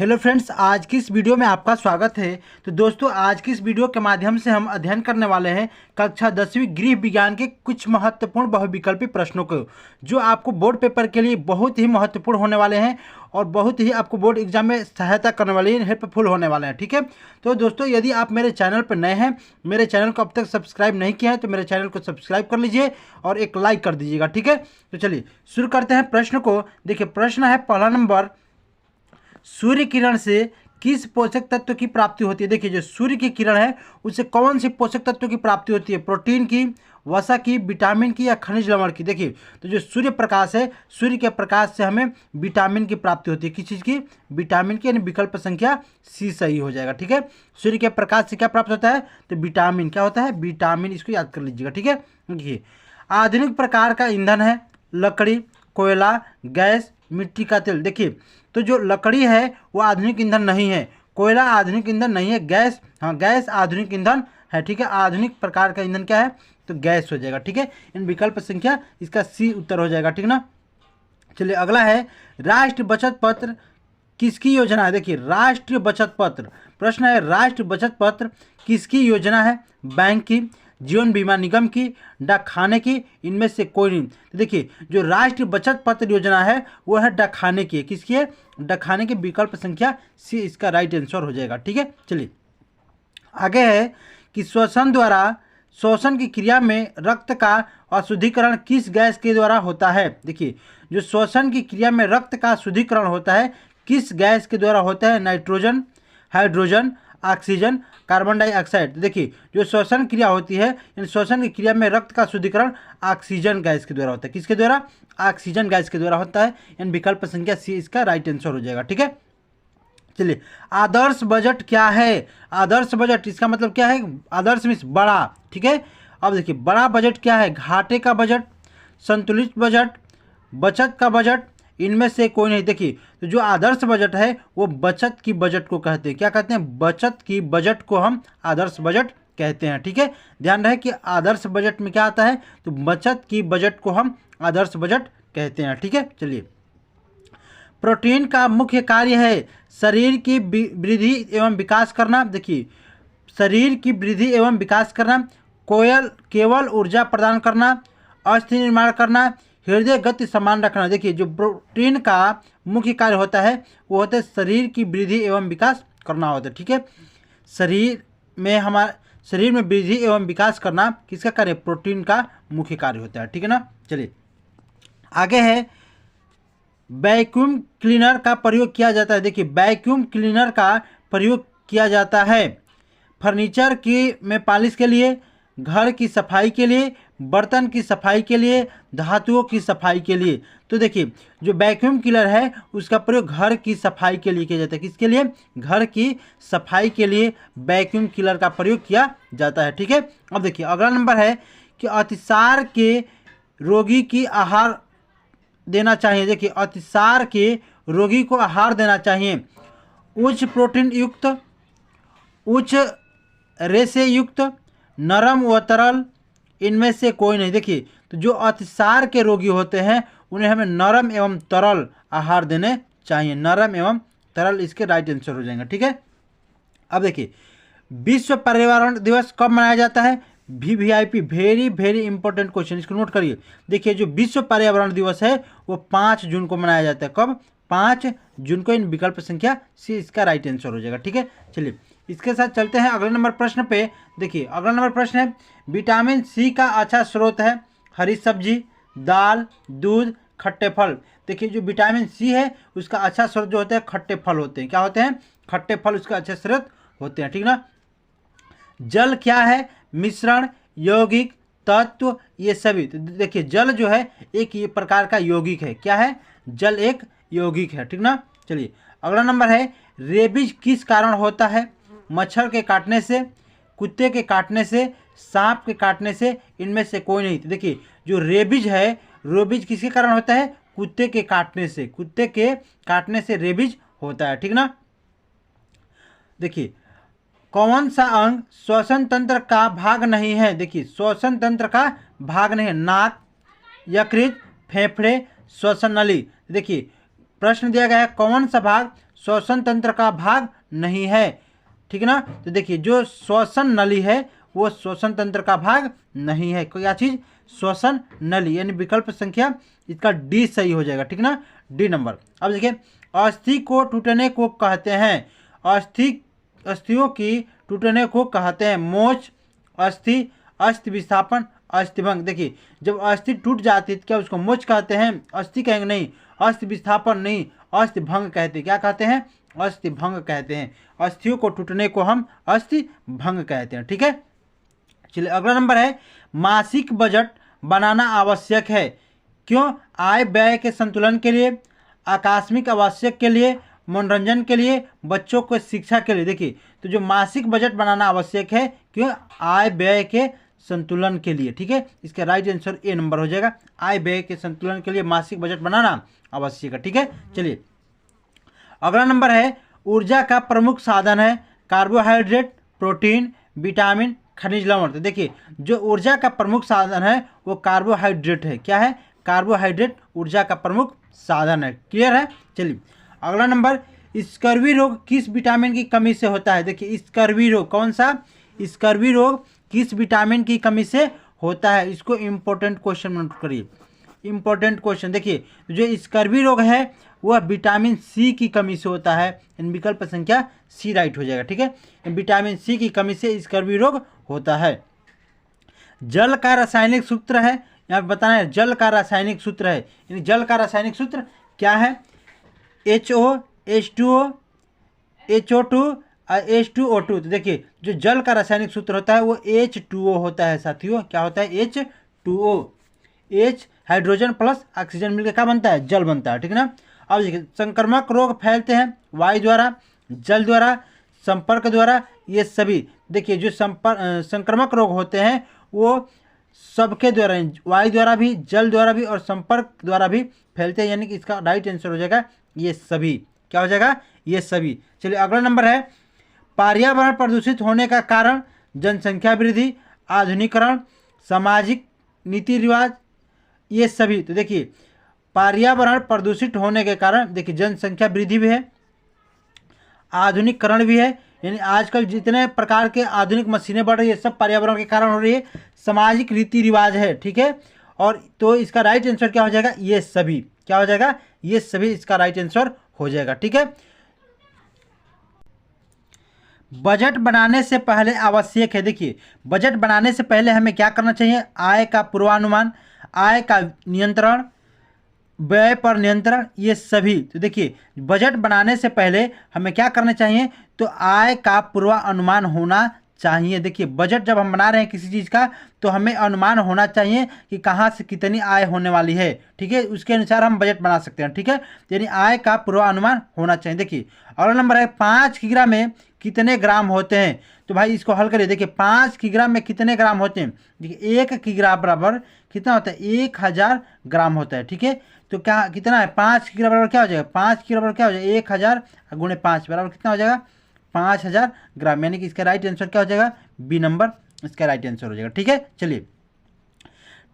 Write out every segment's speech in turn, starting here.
Hello friends, आज की इस वीडियो में आपका स्वागत है। तो दोस्तों, आज की इस वीडियो के माध्यम से हम अध्ययन करने वाले हैं कक्षा 10वीं गृह विज्ञान के कुछ महत्वपूर्ण बहुविकल्पी प्रश्नों को, जो आपको बोर्ड पेपर के लिए बहुत ही महत्वपूर्ण होने वाले हैं और बहुत ही आपको बोर्ड एग्जाम में सहायता करने वाले हैं, हेल्पफुल होने वाले हैं। ठीक है, तो दोस्तों, यदि आप मेरे चैनल पर नए हैं, मेरे चैनल को अब तक सब्सक्राइब नहीं किया है तो मेरे चैनल को सब्सक्राइब कर लीजिए और एक लाइक कर दीजिएगा। ठीक है, तो चलिए शुरू करते हैं प्रश्न को। देखिए, प्रश्न है पहला नंबर, सूर्य किरण से किस पोषक तत्व की प्राप्ति होती है। देखिए, जो सूर्य की किरण है उससे कौन सी पोषक तत्व की प्राप्ति होती है, प्रोटीन की, वसा की, विटामिन की या खनिज लवण की। देखिए, तो जो सूर्य प्रकाश है, सूर्य के प्रकाश से हमें विटामिन की प्राप्ति होती है। किस चीज़ की? विटामिन की, यानी विकल्प संख्या सी सही हो जाएगा। ठीक है, सूर्य के प्रकाश से क्या प्राप्त होता है? तो विटामिन। क्या होता है? विटामिन। इसको याद कर लीजिएगा। ठीक है, देखिए, आधुनिक प्रकार का ईंधन है लकड़ी, कोयला, गैस, मिट्टी का तेल। देखिए, तो जो लकड़ी है वो आधुनिक ईंधन नहीं है, कोयला आधुनिक ईंधन नहीं है, गैस, हाँ गैस आधुनिक ईंधन है। ठीक है, आधुनिक प्रकार का ईंधन क्या है? तो गैस हो जाएगा। ठीक है, इन विकल्प संख्या इसका सी उत्तर हो जाएगा। ठीक ना। चलिए अगला है, राष्ट्रीय बचत पत्र किसकी योजना है। देखिए, राष्ट्रीय बचत पत्र, प्रश्न है राष्ट्रीय बचत पत्र किसकी योजना है? बैंक की, जीवन बीमा निगम की, डाक खाने की, इनमें से कोई नहीं। तो देखिए, जो राष्ट्रीय बचत पत्र योजना है वो है डाक खाने की है। किसकी है? डाक खाने की। विकल्प संख्या सी इसका राइट आंसर हो जाएगा। ठीक है, चलिए आगे है कि श्वसन की क्रिया में रक्त का अशुद्धिकरण किस गैस के द्वारा होता है। देखिए, जो श्वसन की क्रिया में रक्त का शुद्धिकरण होता है किस गैस के द्वारा होता है? Nitrogen, hydrogen, oxygen, carbon dioxide. देखिए, जो श्वसन क्रिया होती है, इन श्वसन की क्रिया में रक्त का शुद्धिकरण ऑक्सीजन गैस के द्वारा होता है। किसके द्वारा? ऑक्सीजन गैस के द्वारा होता है। इन विकल्प संख्या सी इसका राइट आंसर हो जाएगा। ठीक है, चलिए आदर्श बजट क्या है? आदर्श बजट इसका मतलब क्या है? आदर्श मीन्स बड़ा। ठीक है, अब देखिए, बड़ा बजट क्या है? घाटे का बजट, संतुलित बजट, बचत का बजट, इनमें से कोई नहीं। देखिए, तो जो आदर्श बजट है वो बचत की बजट को कहते हैं। क्या कहते हैं? बचत की बजट को हम आदर्श बजट कहते हैं। ठीक है, ध्यान रहे कि आदर्श बजट में क्या आता है? तो बचत की बजट को हम आदर्श बजट कहते हैं। ठीक है, चलिए, प्रोटीन का मुख्य कार्य है शरीर की वृद्धि एवं विकास करना। देखिए, शरीर की वृद्धि एवं विकास करना, केवल ऊर्जा प्रदान करना, अस्थि निर्माण करना, हृदय गति समान रखना। देखिए, जो प्रोटीन का मुख्य कार्य होता है वो होता है शरीर की वृद्धि एवं विकास करना होता है। ठीक है, शरीर में वृद्धि एवं विकास करना किसका कार्य? प्रोटीन का मुख्य कार्य होता है। ठीक है ना। चलिए आगे है, वैक्यूम क्लीनर का प्रयोग किया जाता है। देखिए, वैक्यूम क्लीनर का प्रयोग किया जाता है फर्नीचर की में पॉलिश के लिए, घर की सफाई के लिए, बर्तन की सफाई के लिए, धातुओं की सफाई के लिए। तो देखिए, जो वैक्यूम क्लीनर है उसका प्रयोग घर की सफाई के लिए किया जाता है। किसके लिए? घर की सफाई के लिए वैक्यूम क्लीनर का प्रयोग किया जाता है। ठीक है, अब देखिए अगला नंबर है कि अतिसार के रोगी की आहार देना चाहिए। देखिए, अतिसार के रोगी को आहार देना चाहिए उच्च प्रोटीन युक्त, उच्च रेशे युक्त, नरम व तरल, इनमें से कोई नहीं। देखिए, तो जो अतिसार के रोगी होते हैं उन्हें हमें नरम एवं तरल आहार देने चाहिए। नरम एवं तरल इसके राइट आंसर हो जाएंगे। ठीक है, अब देखिए, विश्व पर्यावरण दिवस कब मनाया जाता है? VVIP, very very important question, इसको नोट करिए। देखिए, जो विश्व पर्यावरण दिवस है वो 5 जून को मनाया जाता है। कब? 5 जून को। इन विकल्प संख्या सी इसका राइट आंसर हो जाएगा। ठीक है, चलिए इसके साथ चलते हैं अगले नंबर प्रश्न पे। देखिए, अगला नंबर प्रश्न है, विटामिन सी का अच्छा स्रोत है हरी सब्जी, दाल, दूध, खट्टे फल। देखिए, जो विटामिन सी है उसका अच्छा स्रोत जो होता है खट्टे फल होते हैं। क्या होते हैं? खट्टे फल उसका अच्छा स्रोत होते हैं। ठीक ना। जल क्या है? मिश्रण, यौगिक, तत्व, ये सभी। तो देखिए, जल जो है एक ये प्रकार का यौगिक है। क्या है? जल एक यौगिक है। ठीक ना। चलिए अगला नंबर है, रेबीज किस कारण होता है? मच्छर के काटने से, कुत्ते के काटने से, सांप के काटने से, इनमें से कोई नहीं। तो देखिए, जो रेबीज है, रेबीज किसके कारण होता है? कुत्ते के काटने से। कुत्ते के काटने से रेबीज होता है। ठीक ना। देखिए, कौन सा अंग श्वसन तंत्र का भाग नहीं है? देखिए, श्वसन तंत्र का भाग नहीं है। नाक, यकृत, फेफड़े, श्वसन नली। देखिए, प्रश्न दिया गया है कौन सा भाग श्वसन तंत्र का भाग नहीं है, ठीक है ना। तो देखिए जो श्वसन नली है वो श्वसन तंत्र का भाग नहीं है। क्या चीज? श्वसन नली, यानी विकल्प संख्या इसका डी सही हो जाएगा, ठीक ना, डी नंबर। अब देखिए अस्थि को टूटने को कहते हैं, अस्थियों की टूटने को कहते हैं मोच, अस्थि, अस्थि विस्थापन, अस्थिभंग। देखिए जब अस्थि टूट जाती है तो क्या उसको मोच कहते हैं? अस्थि कहेंगे नहीं, अस्थि विस्थापन नहीं, अस्थि भंग कहते हैं। क्या कहते हैं? अस्थि भंग कहते हैं। अस्थियों को टूटने को हम अस्थि भंग कहते हैं, ठीक है। चलिए अगला नंबर है मासिक बजट बनाना आवश्यक है, क्यों? आय व्यय के संतुलन के लिए, आकस्मिक आवश्यक के लिए, मनोरंजन के लिए, बच्चों को शिक्षा के लिए। देखिए तो जो मासिक बजट बनाना आवश्यक है, क्यों? आय व्यय के संतुलन के लिए, ठीक है। इसका राइट आंसर ए नंबर हो जाएगा। आय व्यय के संतुलन के लिए मासिक बजट बनाना आवश्यक है, ठीक है। चलिए अगला नंबर है ऊर्जा का प्रमुख साधन है कार्बोहाइड्रेट, प्रोटीन, विटामिन, खनिज लवण। तो देखिए जो ऊर्जा का प्रमुख साधन है वो कार्बोहाइड्रेट है। क्या है? कार्बोहाइड्रेट ऊर्जा का प्रमुख साधन है। क्लियर है? चलिए अगला नंबर स्कर्वी रोग किस विटामिन की कमी से होता है? देखिए स्कर्वी रोग कौन सा? स्कर्वी रोग किस विटामिन की कमी से होता है? इसको इम्पोर्टेंट क्वेश्चन नोट करिए, इम्पोर्टेंट क्वेश्चन। देखिए जो स्कर्वी रोग है वह विटामिन सी की कमी से होता है। विकल्प संख्या सी राइट हो जाएगा, ठीक है। विटामिन सी की कमी से स्कर्वी रोग होता है। जल का रासायनिक सूत्र है, यहाँ पे बताना है जल का रासायनिक सूत्र है, यानी जल का रासायनिक सूत्र क्या है? HO, H2O, HO2, H2O2। तो देखिए जो जल का रासायनिक सूत्र होता है वो H2O होता है साथियों। क्या होता है? H2O। H hydrogen plus oxygen मिलकर क्या बनता है? जल बनता है, ठीक है ना। अब देखिए संक्रामक रोग फैलते हैं वायु द्वारा, जल द्वारा, संपर्क द्वारा, ये सभी। देखिए जो संक्रामक रोग होते हैं वो सबके द्वारा, वायु द्वारा भी, जल द्वारा भी और संपर्क द्वारा भी फैलते हैं, यानी कि इसका राइट आंसर हो जाएगा ये सभी। क्या हो जाएगा? ये सभी। चलिए अगला नंबर है पर्यावरण प्रदूषित होने का कारण जनसंख्या वृद्धि, आधुनिकीकरण, सामाजिक नीति रिवाज, ये सभी। तो देखिए पर्यावरण प्रदूषित होने के कारण देखिए जनसंख्या वृद्धि भी है, आधुनिकीकरण भी है, यानी आजकल जितने प्रकार के आधुनिक मशीनें बढ़ रही है सब पर्यावरण के कारण हो रही है, सामाजिक रीति रिवाज है, ठीक है। और तो इसका राइट आंसर क्या हो जाएगा? ये सभी। क्या हो जाएगा? ये सभी इसका राइट आंसर हो जाएगा, ठीक है। बजट बनाने से पहले आवश्यक है, देखिए बजट बनाने से पहले हमें क्या करना चाहिए? आय का पूर्वानुमान, आय का नियंत्रण, व्यय पर नियंत्रण, ये सभी। तो देखिए बजट बनाने से पहले हमें क्या करना चाहिए? तो आय का पूर्वानुमान होना चाहिए। देखिए बजट जब हम बना रहे हैं किसी चीज़ का तो हमें अनुमान होना चाहिए कि कहाँ से कितनी आय होने वाली है, ठीक है। उसके अनुसार हम बजट बना सकते हैं, ठीक है। यानी आय का पूर्वानुमान होना चाहिए। देखिए अगला नंबर है 5 किग्रा में कितने ग्राम होते हैं? तो भाई इसको हल करिए। देखिए 5 किग्रा में कितने ग्राम होते हैं? देखिए 1 किग्रा बराबर कितना होता है? 1000 ग्राम होता है, ठीक है। तो क्या कितना है? 5 किग्रा बराबर क्या हो जाएगा? 5 किग्रा बराबर क्या हो जाएगा? 1000 गुणे 5 बराबर कितना हो जाएगा? 5000 ग्राम, यानी कि इसका राइट आंसर क्या हो जाएगा? बी नंबर इसका राइट आंसर हो जाएगा, ठीक है। चलिए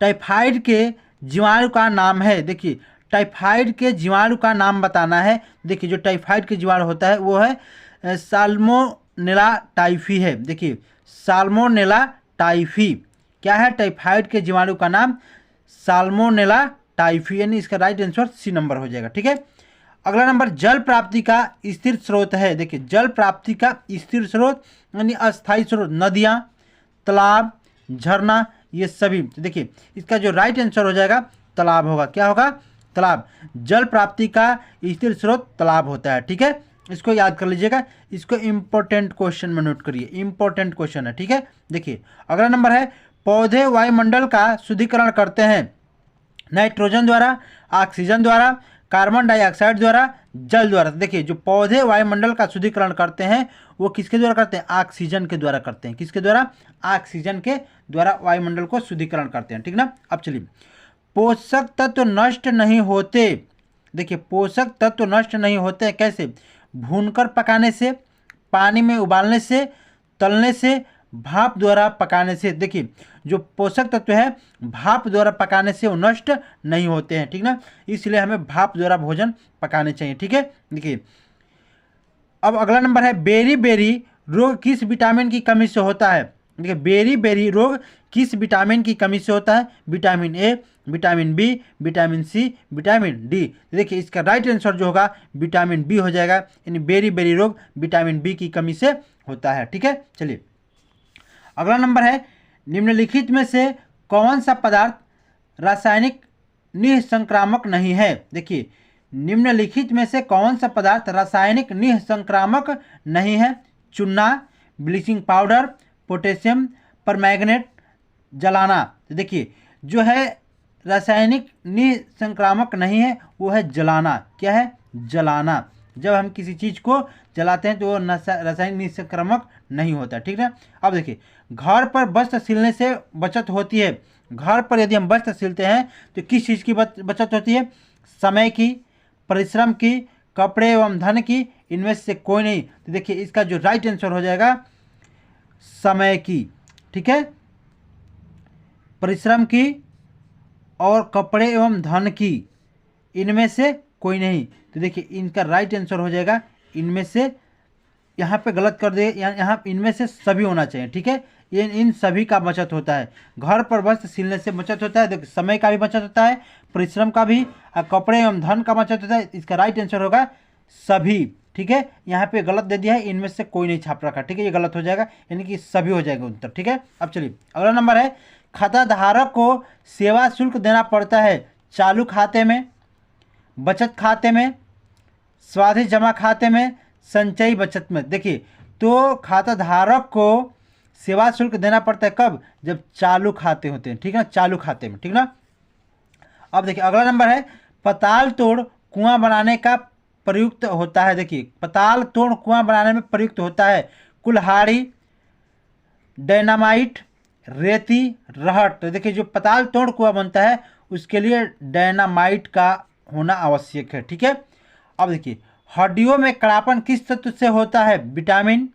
टाइफाइड के जीवाणु का नाम है, देखिए टाइफाइड के जीवाणु का नाम बताना है। देखिए जो टाइफाइड के जीवाणु होता है वो है साल्मोनेला टाइफी है। देखिए साल्मोनेला टाइफी क्या है? टाइफाइड के जीवाणु का नाम साल्मोनेला टाइफी, यानी इसका राइट आंसर सी नंबर हो जाएगा, ठीक है। अगला नंबर जल प्राप्ति का स्थिर स्रोत है। देखिए जल प्राप्ति का स्थिर स्रोत यानी अस्थायी स्रोत, नदियाँ, तालाब, झरना, ये सभी। तो देखिए इसका जो राइट आंसर हो जाएगा तालाब होगा। क्या होगा? तालाब। जल प्राप्ति का स्थिर स्रोत तालाब होता है, ठीक है। इसको याद कर लीजिएगा, इसको इम्पोर्टेंट क्वेश्चन में नोट करिए, इम्पोर्टेंट क्वेश्चन है, ठीक है। देखिए अगला नंबर है पौधे वायुमंडल का शुद्धिकरण करते हैं नाइट्रोजन द्वारा, ऑक्सीजन द्वारा, कार्बन डाइऑक्साइड द्वारा, जल द्वारा। देखिए जो पौधे वायुमंडल का शुद्धिकरण करते हैं वो किसके द्वारा करते हैं? ऑक्सीजन के द्वारा करते हैं। किसके द्वारा? ऑक्सीजन के द्वारा वायुमंडल को शुद्धिकरण करते हैं, ठीक ना। अब चलिए पोषक तत्व नष्ट नहीं होते। देखिए पोषक तत्व नष्ट नहीं होते कैसे? भूनकर पकाने से, पानी में उबालने से, तलने से, भाप द्वारा पकाने से। देखिए जो पोषक तत्व है भाप द्वारा पकाने से वो नष्ट नहीं होते हैं, ठीक ना। इसलिए हमें भाप द्वारा भोजन पकाने चाहिए, ठीक है। देखिए अब अगला नंबर है बेरी बेरी रोग किस विटामिन की कमी से होता है। देखिए बेरी बेरी रोग किस विटामिन की कमी से होता है। Vitamin A, vitamin B, vitamin C, vitamin D. देखिए इसका राइट आंसर जो होगा विटामिन बी हो जाएगा, यानी बेरी बेरी रोग विटामिन बी की कमी से होता है। ठीक है, चलिए अगला नंबर है निम्नलिखित में से कौन सा पदार्थ रासायनिक निःसंक्रामक नहीं है। देखिए निम्नलिखित में से कौन सा पदार्थ रासायनिक निःसंक्रामक नहीं है। चूना, ब्लीचिंग पाउडर, पोटेशियम परमैंगनेट, जलाना। देखिए जो है रासायनिक निःसंक्रामक नहीं है वो है जलाना। क्या है? जलाना। जब हम किसी चीज़ को जलाते हैं तो वो रासायनिक निःसंक्रामक नहीं होता। ठीक है। अब देखिए घर पर वस्त्र सिलने से बचत होती है। घर पर यदि हम वस्त्र सिलते हैं तो किस चीज़ की बचत होती है? समय की, परिश्रम की, कपड़े एवं धन की, इनमें से कोई नहीं। तो देखिए इसका जो राइट आंसर हो जाएगा समय की। ठीक है, परिश्रम की और कपड़े एवं धन की, इनमें से कोई नहीं। तो देखिए इनका राइट आंसर हो जाएगा इनमें से, यहाँ पे गलत कर दे, यहाँ इनमें से सभी होना चाहिए। ठीक है, ये इन सभी का बचत होता है। घर पर वस्त्र सिलने से बचत होता है। देखिए समय का भी बचत होता है, परिश्रम का भी, और कपड़े एवं धन का बचत होता है। इसका राइट आंसर होगा सभी। ठीक है, यहाँ पे गलत दे दिया है, इनमें से कोई नहीं छाप रखा। ठीक है, ये गलत हो जाएगा, यानी कि सभी हो जाएगा उत्तर। ठीक है, अब चलिए अगला नंबर है खाताधारक को सेवा शुल्क देना पड़ता है चालू खाते में, बचत खाते में, सावधि जमा खाते में, संचयी बचत में। देखिए तो खाताधारक को सेवा शुल्क देना पड़ता है कब? जब चालू खाते होते हैं। ठीक है ना, चालू खाते में। ठीक ना। अब देखिए अगला नंबर है पताल तोड़ कुआं बनाने का प्रयुक्त होता है। देखिए पताल तोड़ कुआं बनाने में प्रयुक्त होता है कुल्हाड़ी, डायनामाइट, रेती, रहट। तो देखिए जो पताल तोड़ कुआं बनता है उसके लिए डायनामाइट का होना आवश्यक है। ठीक है। अब देखिए हड्डियों में कड़ापन किस तत्व से होता है? Vitamin,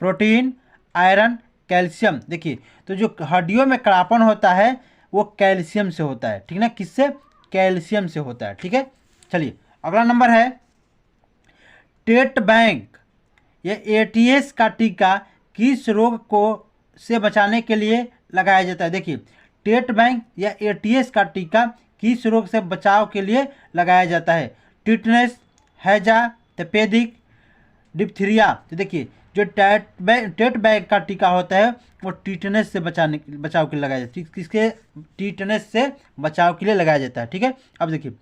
protein, iron, calcium. देखिए तो जो हड्डियों में कड़ापन होता है वो कैल्शियम से होता है। ठीक है ना, किससे? कैल्शियम से होता है। ठीक है, चलिए अगला नंबर है टेट बैंक या एटीएस का टीका किस रोग को से बचाने के लिए लगाया जाता है। देखिए टेट बैंक या एटीएस का टीका किस रोग से बचाव के लिए लगाया जाता है? टिटनेस, हैजा, तपेदिक, डिप्थीरिया। तो देखिए जो टेट बैंक का टीका होता है वो टिटनेस से बचाव के लिए लगाया जाता है। किसके? टिटनेस से बचाव के लिए लगाया जाता है। ठीक है। अब देखिए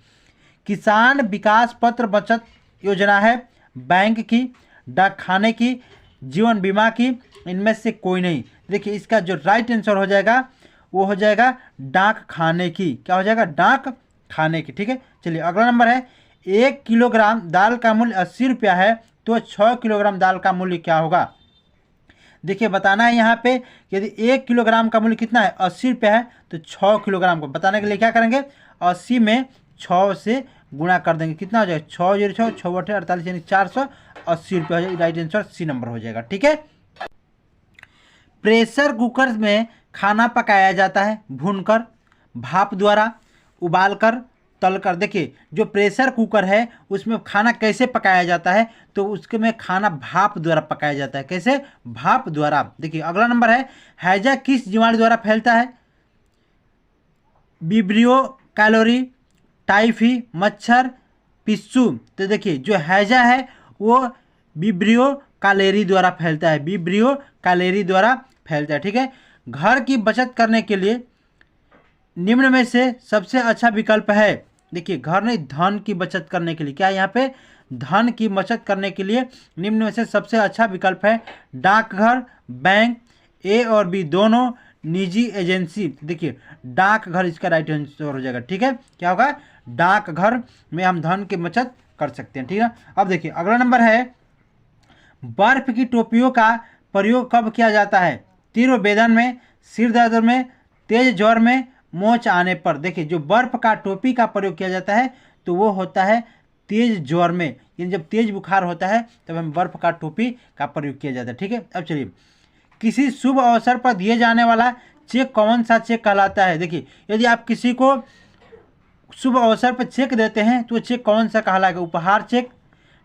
किसान विकास पत्र बचत योजना है बैंक की, डाक खाने की, जीवन बीमा की, इनमें से कोई नहीं। देखिए इसका जो राइट आंसर हो जाएगा वो हो जाएगा डाक खाने की। क्या हो जाएगा? डाक खाने की। ठीक है, चलिए अगला नंबर है 1 किलोग्राम दाल का मूल्य 80 रुपया है तो 6 किलोग्राम दाल का मूल्य क्या होगा? देखिए बताना है यहाँ पे यदि 1 किलोग्राम का मूल्य कितना है? 80 रुपया है तो 6 किलोग्राम को बताने के लिए क्या करेंगे? 80 में 6 से गुणा कर देंगे। कितना हो जाएगा? 6 0 6 6 8 48 यानी 480 रुपया हो जाएगा। राइट आंसर सी नंबर हो जाएगा। ठीक है। प्रेशर कुकर में खाना पकाया जाता है भूनकर, भाप द्वारा, उबालकर, तलकर। देखिए जो प्रेशर कुकर है उसमें खाना कैसे पकाया जाता है? तो उसके में खाना भाप द्वारा पकाया जाता है। कैसे? भाप द्वारा। देखिए अगला नंबर है हैजा किस जीवाणु द्वारा फैलता है? विब्रियो कैलोरी, टाइफी, मच्छर, पिस्सू। तो देखिए जो हैजा है वो विब्रियो कैलोरी द्वारा फैलता है। विब्रियो कैलोरी द्वारा फैलता है। ठीक है। घर की बचत करने के लिए निम्न में से सबसे अच्छा विकल्प है। देखिए घर नहीं, धन की बचत करने के लिए। क्या है यहाँ पे? धन की बचत करने के लिए निम्न में से सबसे अच्छा विकल्प है डाकघर, बैंक, ए और बी दोनों, निजी एजेंसी। देखिए डाकघर इसका राइट आंसर हो जाएगा। ठीक है, क्या होगा? डाकघर में हम धन की बचत कर सकते हैं। ठीक है। अब देखिए अगला नंबर है बर्फ की टोपियों का प्रयोग कब किया जाता है? तीव्र वेदन में, सिर दर्द में, तेज ज्वर में, मोच आने पर। देखिए जो बर्फ का टोपी का प्रयोग किया जाता है तो वो होता है तेज ज्वर में, यानी जब तेज बुखार होता है तब हम बर्फ का टोपी का प्रयोग किया जाता है। ठीक है। अब चलिए किसी शुभ अवसर पर दिए जाने वाला चेक कौन सा चेक कहलाता है? देखिए यदि आप किसी को शुभ अवसर पर चेक देते हैं तो चेक कौन सा कहलाएगा? उपहार cheque,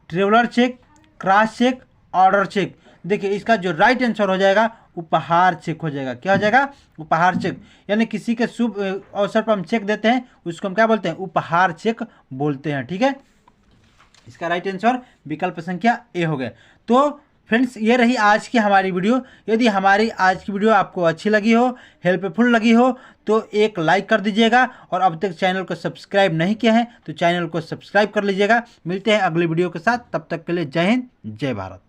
traveller cheque, cross cheque, order cheque. देखिए इसका जो राइट आंसर हो जाएगा उपहार चेक हो जाएगा। क्या हो जाएगा? उपहार चेक। यानी किसी के शुभ अवसर पर हम चेक देते हैं उसको हम क्या बोलते हैं? उपहार चेक बोलते हैं। ठीक है, इसका राइट आंसर विकल्प संख्या ए हो गया। तो फ्रेंड्स ये रही आज की हमारी वीडियो। यदि हमारी आज की वीडियो आपको अच्छी लगी हो, हेल्पफुल लगी हो, तो एक लाइक कर दीजिएगा और अब तक चैनल को सब्सक्राइब नहीं किया है तो चैनल को सब्सक्राइब कर लीजिएगा। मिलते हैं अगली वीडियो के साथ, तब तक के लिए जय हिंद, जय भारत।